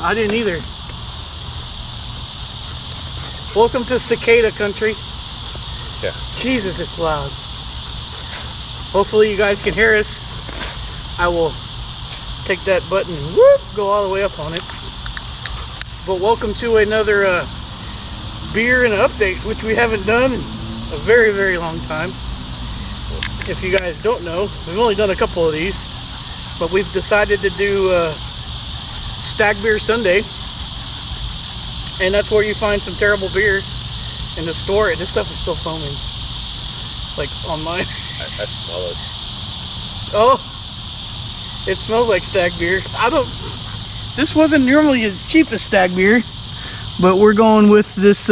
I didn't either. Welcome to cicada country. Yeah. Jesus, it's loud. Hopefully you guys can hear us. I will take that button and whoop, go all the way up on it. But welcome to another beer and update, which we haven't done in a very, very long time. If you guys don't know, we've only done a couple of these, but we've decided to do Stag Beer Sunday. And that's where you find some terrible beer in the store. This stuff is still foaming. Like on mine. I smell it. Oh, it smells like Stag beer. This wasn't normally as cheap as Stag beer, but we're going with this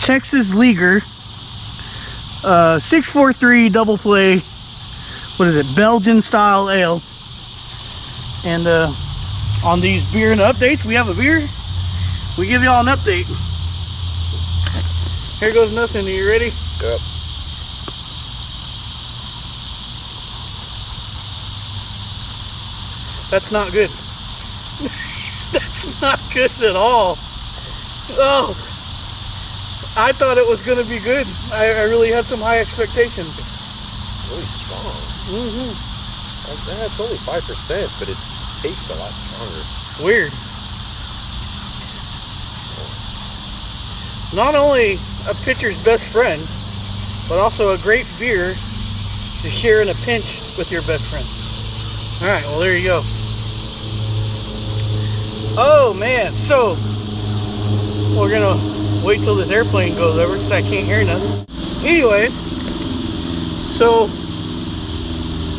Texas Leaguer 643 double play. What is it? Belgian style ale. And on these beer and updates, we have a beer. We give y'all an update. Here goes nothing. Are you ready? Yep. That's not good. That's not good at all. Oh, I thought it was going to be good. I really had some high expectations. Really strong. Mm-hmm. It's only 5%, but it tastes a lot stronger. Weird. Not only a pitcher's best friend, but also a great beer to share in a pinch with your best friend. All right, well, there you go. Oh, man. So, we're going to wait till this airplane goes over because I can't hear nothing. Anyway, so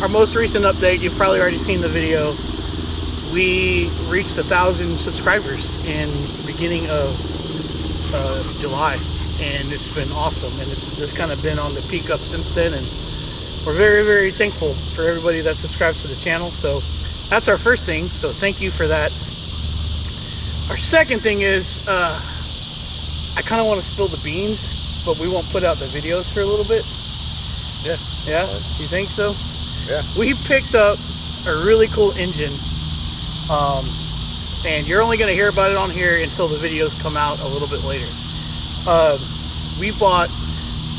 our most recent update, you've probably already seen the video. We reached 1,000 subscribers in the beginning of July, and it's been awesome, and it's just kind of been on the peak up since then, and we're very, very thankful for everybody that subscribes to the channel. So that's our first thing, so thank you for that. Our second thing is I kind of want to spill the beans, but we won't put out the videos for a little bit. Yeah, you think so? Yeah. We picked up a really cool engine, and you're only going to hear about it on here until the videos come out a little bit later. We bought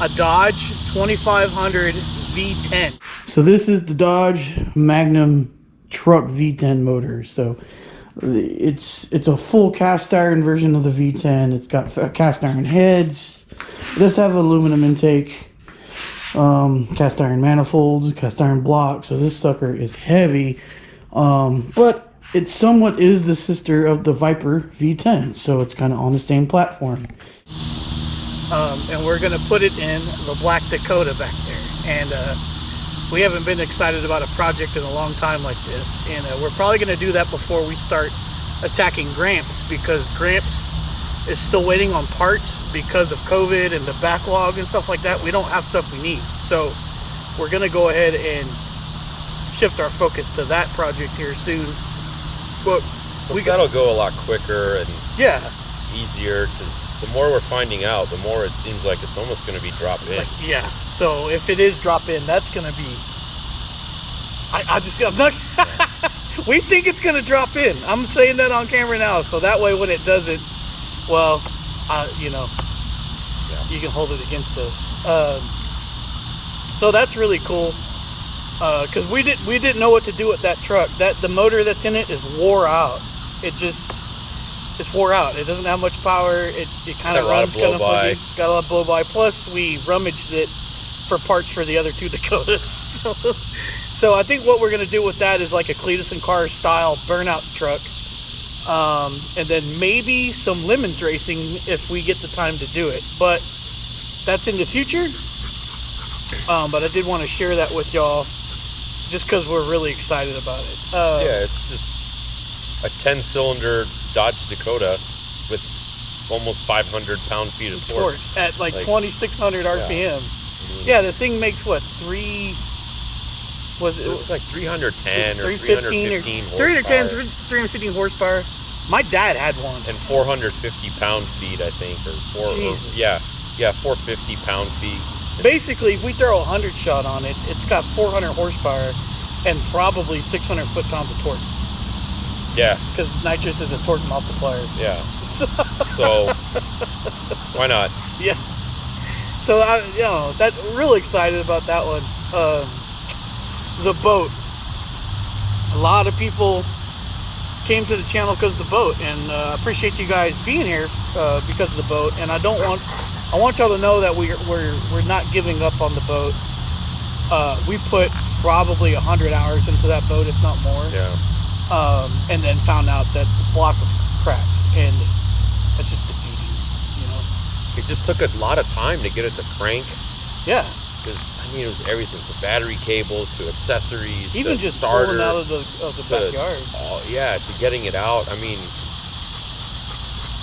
a Dodge 2500 V10. So this is the Dodge Magnum truck V10 motor. So it's a full cast iron version of the V10. It's got cast iron heads. It does have aluminum intake, cast iron manifolds, cast iron blocks. So this sucker is heavy, but it somewhat is the sister of the Viper V10, so it's kind of on the same platform. And we're going to put it in the black Dakota back there. And we haven't been excited about a project in a long time like this. And we're probably going to do that before we start attacking Gramps, because Gramps is still waiting on parts because of COVID and the backlog and stuff like that. We don't have stuff we need. So we're going to go ahead and shift our focus to that project here soon. But that'll go a lot quicker and easier, because the more we're finding out, the more it seems like it's almost going to be drop in. Yeah. So if it is drop in, that's going to be. I'm not. We think it's going to drop in. I'm saying that on camera now, so that way when it doesn't, well, you can hold it against us. So that's really cool. Because we didn't know what to do with that truck. The motor that's in it is wore out. It's wore out. It doesn't have much power. It kind of runs kind of funky. Got a lot of blow by. Plus we rummaged it for parts for the other two Dakotas. So I think what we're gonna do with that is like a Cletus and Cars style burnout truck, and then maybe some Lemons racing if we get the time to do it. But that's in the future. But I did want to share that with y'all, just because we're really excited about it. Yeah, it's just a 10-cylinder Dodge Dakota with almost 500 pound-feet of torque. At like 2,600 RPM. Yeah, the thing makes what, it was like 310 or 315 horsepower. 315 horsepower. My dad had one. And 450 pound-feet, I think, or 450 pound-feet. Basically, if we throw a 100 shot on it, it's got 400 horsepower and probably 600 foot-pounds of torque. Yeah. Because nitrous is a torque multiplier. Yeah. So why not? Yeah. So that's real excited about that one. The boat. A lot of people came to the channel because of the boat, and appreciate you guys being here because of the boat. And I want y'all to know that we're not giving up on the boat. We put probably 100 hours into that boat, if not more. Yeah. And then found out that the block was cracked, and that's just defeating, you know. It just took a lot of time to get it to crank. Yeah. Because it was everything, from battery cables to accessories, even to just starter, pulling out of the backyard. To getting it out. I mean,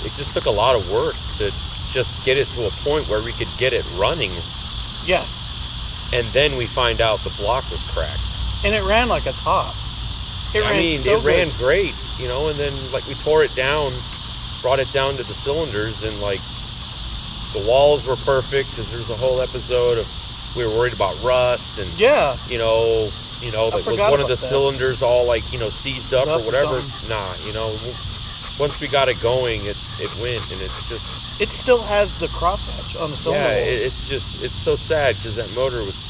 it just took a lot of work to just get it to a point where we could get it running. Yeah. And then we find out the block was cracked. And it ran like a top. It ran great, you know, and then like we tore it down, brought it down to the cylinders, and like the walls were perfect, because there's a whole episode of we were worried about rust, and you know, like was one of the cylinders all like, you know, seized up or whatever. Nah, you know, once we got it going, it went, and it's just, it still has the crosshatch on the cylinder. Yeah, it's so sad, because that motor was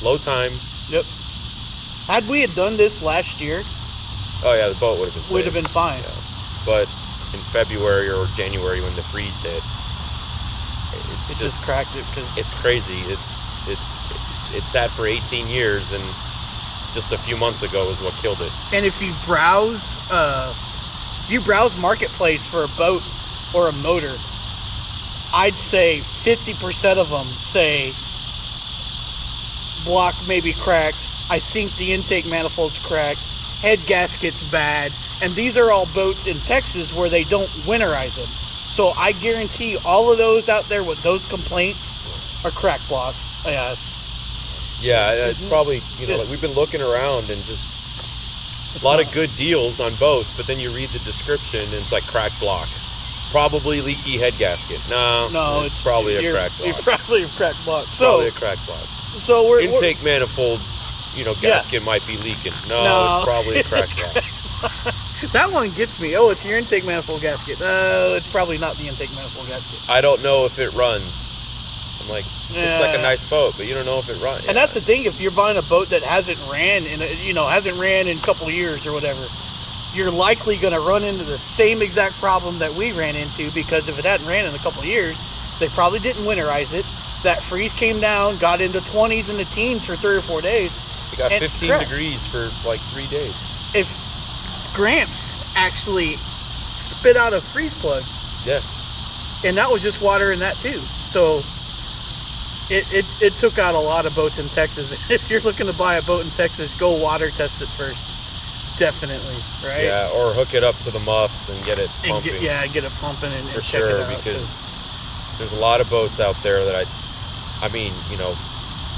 low time. Yep. Had we had done this last year, oh yeah, the boat would have been fine. Yeah. But in February or January, when the freeze hit, it just cracked it. Because it's crazy. It sat for 18 years, and just a few months ago is what killed it. And if you browse Marketplace for a boat or a motor, I'd say 50% of them say block may be cracked. I think the intake manifold's cracked. Head gasket's bad. And these are all boats in Texas where they don't winterize them. So I guarantee all of those out there with those complaints are crack blocks. Yeah, it's probably, you know, like we've been looking around, and just a lot of good deals on boats, but then you read the description and it's like cracked block. Probably leaky head gasket. No, it's probably a cracked block. It's probably a cracked block. Probably a cracked block. So we're intake manifold, you know, gasket might be leaking. No, it's probably a cracked block. That one gets me. Oh, it's your intake manifold gasket. No, it's probably not the intake manifold gasket. I don't know if it runs. I'm like, it's like a nice boat, but you don't know if it runs. And that's the thing. If you're buying a boat that hasn't ran in a couple of years or whatever, you're likely going to run into the same exact problem that we ran into, because if it hadn't ran in a couple of years, they probably didn't winterize it. That freeze came down, got into 20s and the teens for 3 or 4 days. It got 15 degrees for like 3 days. If Gramps actually spit out a freeze plug. Yeah. And that was just water in that too. So it took out a lot of boats in Texas. If you're looking to buy a boat in Texas, go water test it first. Definitely, right? Yeah, or hook it up to the muffs and get it pumping. Get it pumping and check sure, it out. Because there's a lot of boats out there that I mean, you know,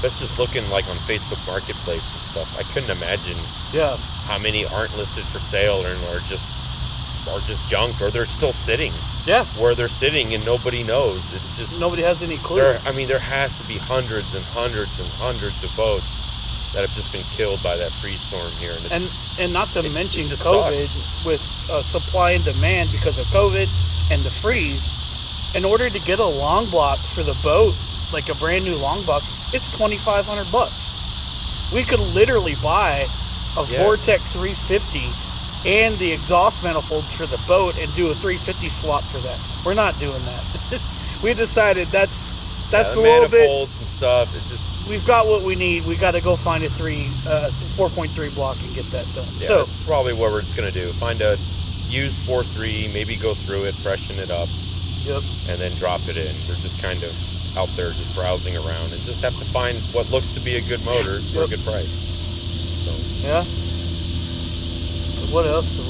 that's just looking like on Facebook Marketplace and stuff. I couldn't imagine how many aren't listed for sale or are just junk, or they're still sitting. Yeah. Where they're sitting and nobody knows. It's just nobody has any clue. There has to be hundreds and hundreds and hundreds of boats that have just been killed by that freeze storm here. And not to mention COVID with supply and demand because of COVID and the freeze. In order to get a long block for the boat, like a brand new long block, it's $2,500. We could literally buy a Vortec 350 and the exhaust manifolds for the boat and do a 350 swap for that. We're not doing that. We decided that's a little bit. Manifolds and stuff. It's just, we've got what we need. We got to go find a 4.3 block and get that done. Yeah, so that's probably what we're just gonna do. Find a used 4.3, maybe go through it, freshen it up. Yep. And then drop it in. We're just kind of out there just browsing around and just have to find what looks to be a good motor for a good price. So yeah. What else have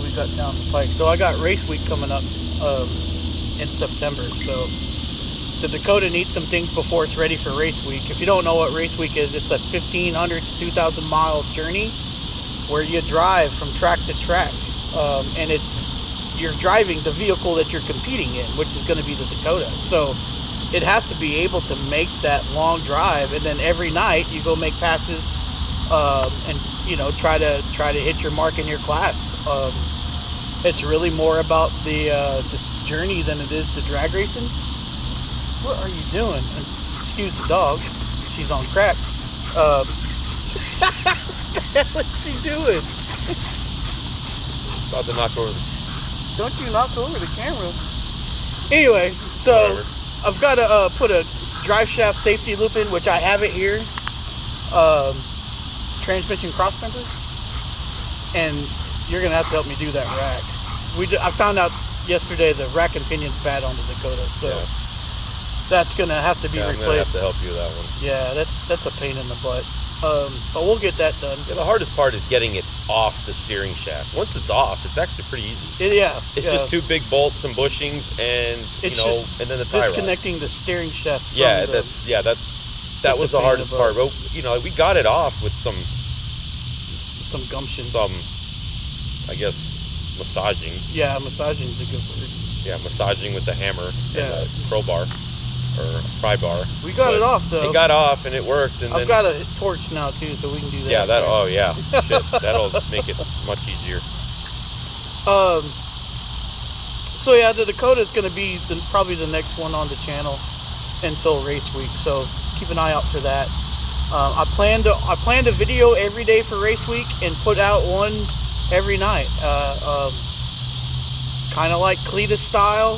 we got down the pike? So I got race week coming up in September. So the Dakota needs some things before it's ready for race week. If you don't know what race week is, it's a 1,500 to 2,000 mile journey where you drive from track to track, and you're driving the vehicle that you're competing in, which is going to be the Dakota. So it has to be able to make that long drive, and then every night you go make passes and you know, try to hit your mark in your class. It's really more about the journey than it is the drag racing. What are you doing? Excuse the dog. She's on crack. What the hell is she doing? About to knock over. Don't you knock over the camera. Anyway, so Whatever. I've got to put a drive shaft safety loop in, which I have it here. Transmission cross member. And you're going to have to help me do that rack. I found out yesterday the rack and pinion's bad on the Dakota, so Yeah. that's going to have to be I'm gonna have replaced. to help you with that one. Yeah, that's a pain in the butt. But we'll get that done. Yeah, the hardest part is getting it off the steering shaft. Once it's off, it's actually pretty easy. It's just 2 big bolts, some bushings, and It's you know, just and then the tie rod. disconnecting the steering shaft. Yeah, from that was the hardest part. But you know, we got it off with some gumption. I guess, massaging. Yeah, massaging is a good word. Yeah, massaging with the hammer Yeah. and the crowbar or pry bar. We got it off though. It got off and it worked. And I've got a torch now too, so we can do that. Yeah, shit, that'll make it much easier. So yeah, the Dakota is going to be probably the next one on the channel until race week. So keep an eye out for that. I plan to video every day for race week and put out one every night. Kind of like Cletus style,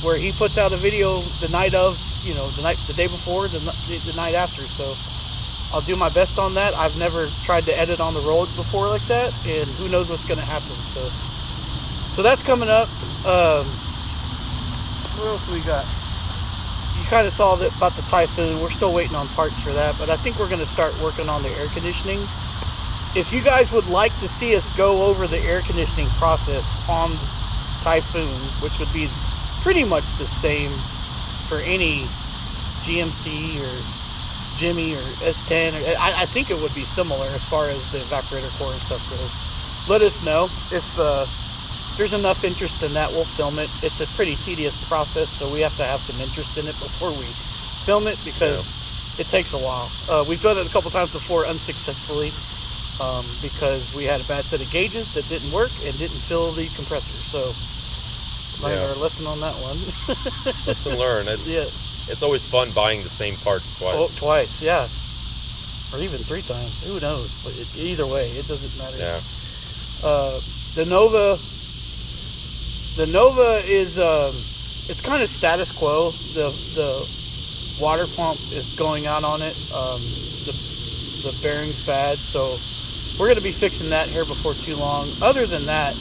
where he puts out a video the night of, you know, the day before, the night after. So I'll do my best on that. I've never tried to edit on the road before like that, and who knows what's going to happen. So that's coming up. What else we got? You kind of saw that about the Typhoon. We're still waiting on parts for that, but I think we're going to start working on the air conditioning. If you guys would like to see us go over the air conditioning process on Typhoon, which would be pretty much the same for any GMC or Jimmy or S10, I think it would be similar as far as the evaporator core and stuff goes. Let us know if there's enough interest in that. We'll film it. It's a pretty tedious process, so we have to have some interest in it before we film it, because it takes a while. We've done it a couple times before unsuccessfully, because we had a bad set of gauges that didn't work and didn't fill the compressor. So learned our lesson on that one. Lesson learned. It's always fun buying the same parts twice. Oh, twice, yeah. Or even 3 times. Who knows? But either way, it doesn't matter. Yeah. The Nova is it's kind of status quo. The water pump is going out on it. The bearing's bad, so we're going to be fixing that here before too long. Other than that,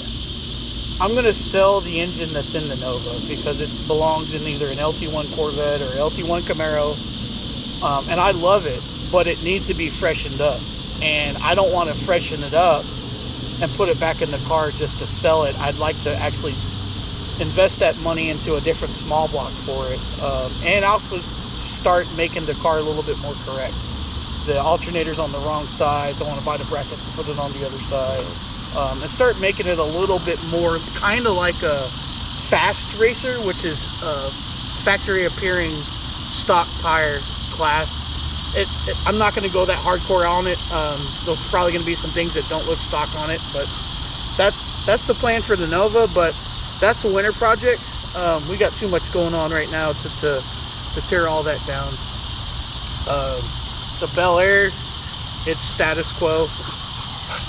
I'm going to sell the engine that's in the Nova because it belongs in either an LT1 Corvette or LT1 Camaro, and I love it, but it needs to be freshened up, and I don't want to freshen it up and put it back in the car just to sell it. I'd like to actually invest that money into a different small block for it, and also start making the car a little bit more correct. The alternator's on the wrong side, so I want to buy the brackets and put it on the other side, and start making it a little bit more kind of like a fast racer, which is factory appearing stock tire class. I'm not going to go that hardcore on it. There's probably going to be some things that don't look stock on it, but that's the plan for the Nova. But that's the winter project. We got too much going on right now to tear all that down. The Bel Air, it's status quo.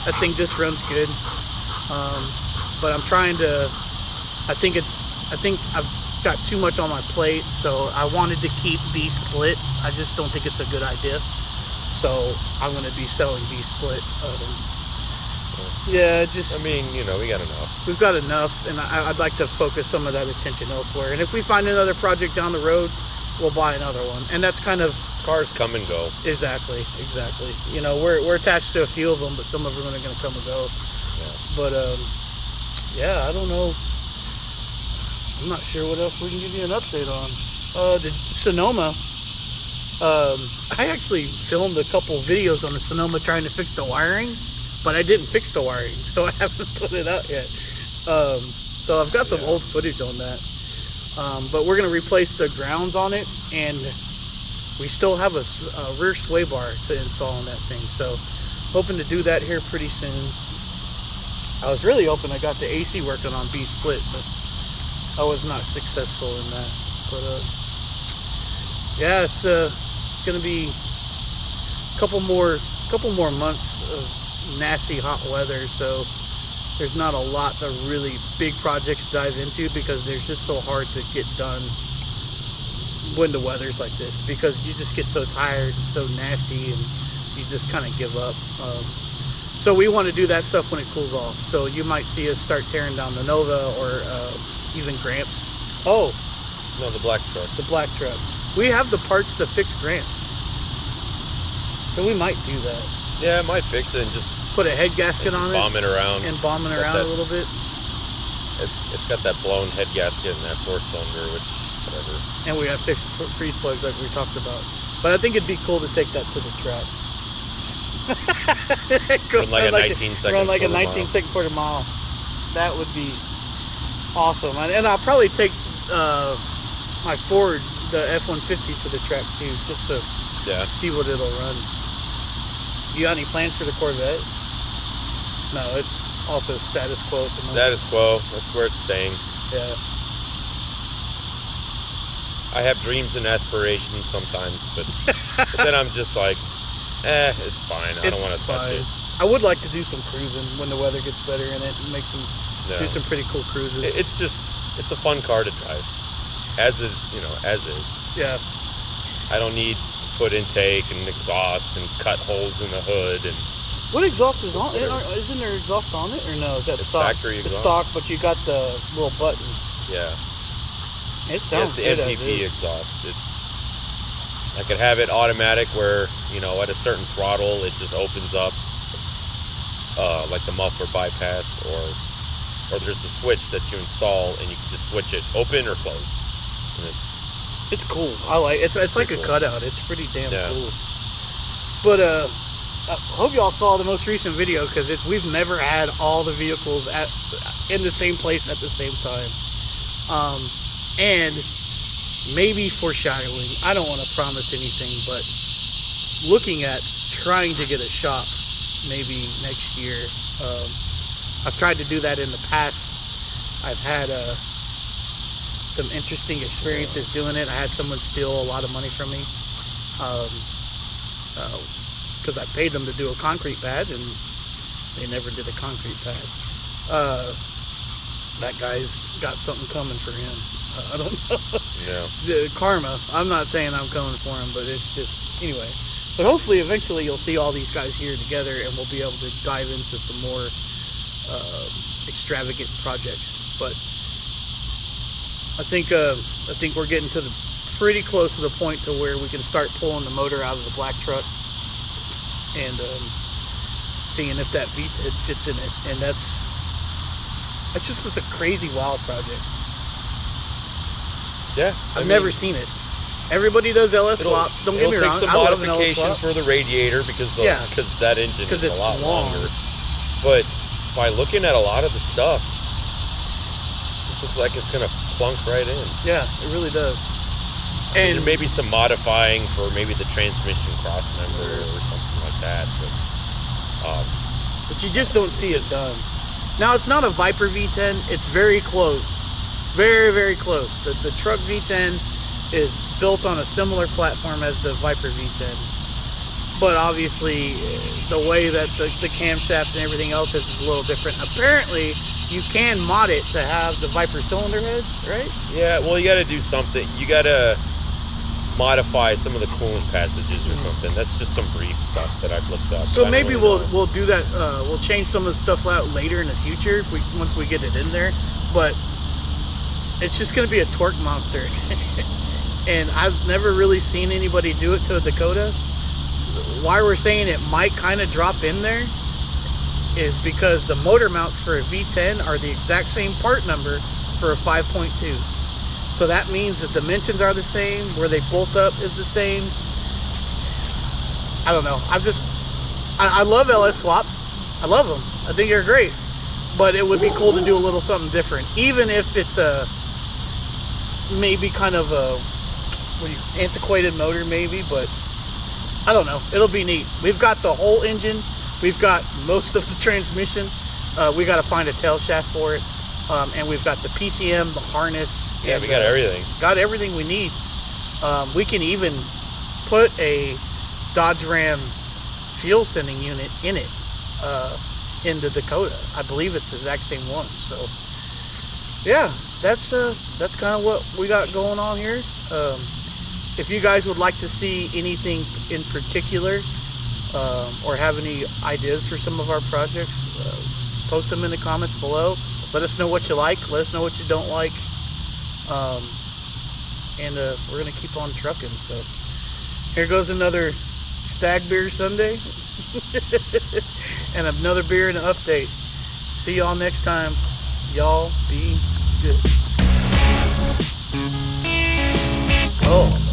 That thing just runs good. But I'm trying to. I think I've got too much on my plate, so I wanted to keep B split. I just don't think it's a good idea. So I'm going to be selling B split. Yeah, just. I mean, you know, we got enough. We've got enough, and I'd like to focus some of that attention elsewhere. And if we find another project down the road, we'll buy another one. And that's kind of. Cars come and go. Exactly. You know, we're attached to a few of them, but some of them are going to come and go. Yeah. But yeah, I don't know. I'm not sure what else we can give you an update on. The Sonoma. I actually filmed a couple videos on the Sonoma trying to fix the wiring, but I didn't fix the wiring, so I haven't put it out yet. So I've got some old footage on that. But we're going to replace the grounds on it, and we still have a rear sway bar to install on that thing. So hoping to do that here pretty soon. I was really hoping I got the AC working on B split, but I was not successful in that. But yeah, it's gonna be a couple more months of nasty hot weather, so there's not a lot of really big projects to dive into because they're just so hard to get done when the weather's like this, because you just get so tired, it's so nasty, and you just kind of give up. So we want to do that stuff when it cools off. So you might see us start tearing down the Nova or even Gramps. Oh, no, the black truck. The black truck. We have the parts to fix Gramps, so we might do that. Yeah, I might fix it and just put a head gasket on it. Bomb it around. And bomb it around a little bit. It's got that blown head gasket and that 4-cylinder, which, whatever. And we have fixed freeze plugs like we talked about. But I think it'd be cool to take that to the track. Run like a 19-second quarter mile. That would be awesome. And I'll probably take my Ford, the F-150, to the track too, just to see what it'll run. You got any plans for the Corvette? No, it's also status quo at the moment. Status quo. That's where it's staying. Yeah. I have dreams and aspirations sometimes, but then I'm just like, it's fine. I don't want to touch it. I would like to do some cruising when the weather gets better in it and make some do some pretty cool cruises. It's a fun car to drive, as is. Yeah. I don't need foot intake and exhaust and cut holes in the hood and. What exhaust is on? Isn't there exhaust on it, or no? Is that stock? Factory exhaust. It's stock, but you got the little button. Yeah. It sounds good. It's the MPP exhaust. I could have it automatic where, at a certain throttle it just opens up, like the muffler bypass, or there's a switch that you install and you can just switch it open or close. And it's cool. I like it. It's like cool. A cutout. It's pretty damn cool. But I hope y'all saw the most recent video, because we've never had all the vehicles in the same place at the same time. And maybe foreshadowing, I don't want to promise anything, but looking at trying to get a shop maybe next year. I've tried to do that in the past. I've had some interesting experiences doing it. I had someone steal a lot of money from me because I paid them to do a concrete pad, and they never did a concrete pad. That guy's got something coming for him. I don't know. Yeah. Karma. I'm not saying I'm coming for him, but it's just, anyway. But hopefully, eventually, you'll see all these guys here together, and we'll be able to dive into some more extravagant projects. But I think we're getting to pretty close to the point to where we can start pulling the motor out of the black truck and seeing if that V-pid fits in it. And that's just a crazy wild project. Yeah, I've never seen it. Everybody does LS swaps. Don't get me wrong. It'll take some modification for the radiator because that engine is a lot longer. But by looking at a lot of the stuff, this looks like it's gonna plunk right in. Yeah, it really does. And there may be some modifying for maybe the transmission cross member or something like that. But you just don't see it done. Now, it's not a Viper V10. It's very close. Very, very close. The truck V10 is built on a similar platform as the Viper V10. But obviously, the way that the camshaft and everything else is a little different. Apparently, you can mod it to have the Viper cylinder heads, right? Yeah, well, you got to do something. You got to modify some of the coolant passages or something. That's just some brief stuff that I've looked up. So maybe we'll do that. We'll change some of the stuff out later in the future once we get it in there. But it's just going to be a torque monster. And I've never really seen anybody do it to a Dakota. Why we're saying it might kind of drop in there is because the motor mounts for a V10 are the exact same part number for a 5.2. So that means the dimensions are the same, where they bolt up is the same. I don't know. I love LS swaps. I love them. I think they're great. But it would be cool to do a little something different, even if it's maybe kind of a antiquated motor maybe, but I don't know. It'll be neat. We've got the whole engine We've got most of the transmission. We got to find a tail shaft for it. And we've got the PCM, the harness. Yeah, we got everything. Got everything we need. We can even put a Dodge Ram fuel sending unit in it, in the Dakota. I believe it's the exact same one. So yeah, that's kind of what we got going on here. If you guys would like to see anything in particular, or have any ideas for some of our projects, post them in the comments below. Let us know what you like. Let us know what you don't like. And we're gonna keep on trucking. So here goes another Stag Beer Sunday. And another beer and an update. See y'all next time. Y'all be good. Oh.